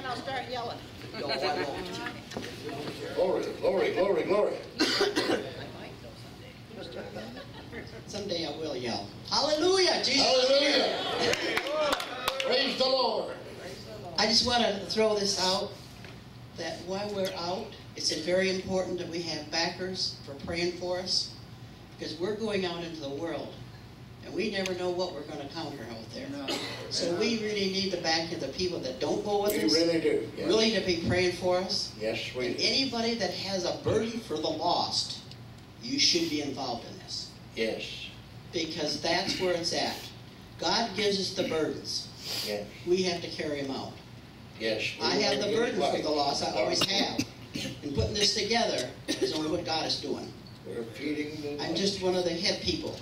I'll start yelling. No, I won't. Glory, glory, glory, glory. Someday I will yell. Hallelujah, Jesus. Hallelujah. Praise the Lord. I just want to throw this out, that while we're out, it's very important that we have backers for praying for us, because we're going out into the world, and we never know what we're going to encounter out there. So we really need the back of the people that don't go with us. We really do. Yes. Really to be praying for us. Yes, we And do. anybody that has a burden for the lost, you should be involved in this. Yes. Because that's where it's at. God gives us the burdens. Yes. We have to carry them out. Yes. I have the burden for the lost. I always have. And putting this together is only what God is doing. We're feeding the... I'm just one of the head people.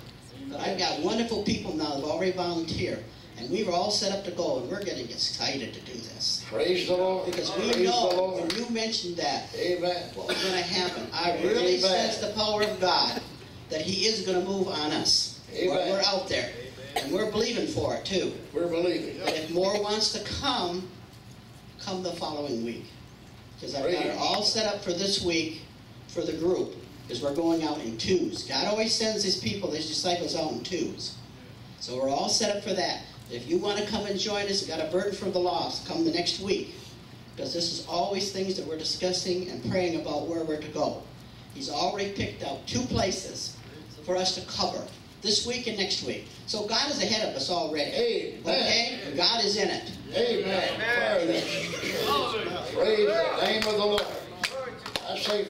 But I've got wonderful people now that have already volunteered. And we were all set up to go, and we're getting excited to do this. Praise the Lord. Because Praise we know, the Lord. when you mentioned that, Amen. what was going to happen. I really Amen. sense the power of God, that He is going to move on us. Amen. We're out there. And we're believing for it, too. We're believing. But if more wants to come the following week. Because I've got it all set up for this week for the group, because we're going out in twos. God always sends His people, His disciples, out in twos. So we're all set up for that. If you want to come and join us, got a burden for the lost, come the next week. Because this is always things that we're discussing and praying about where we're to go. He's already picked out 2 places for us to cover, this week and next week. So God is ahead of us already. Amen. Okay? God is in it. Amen. Praise the name of the Lord. I say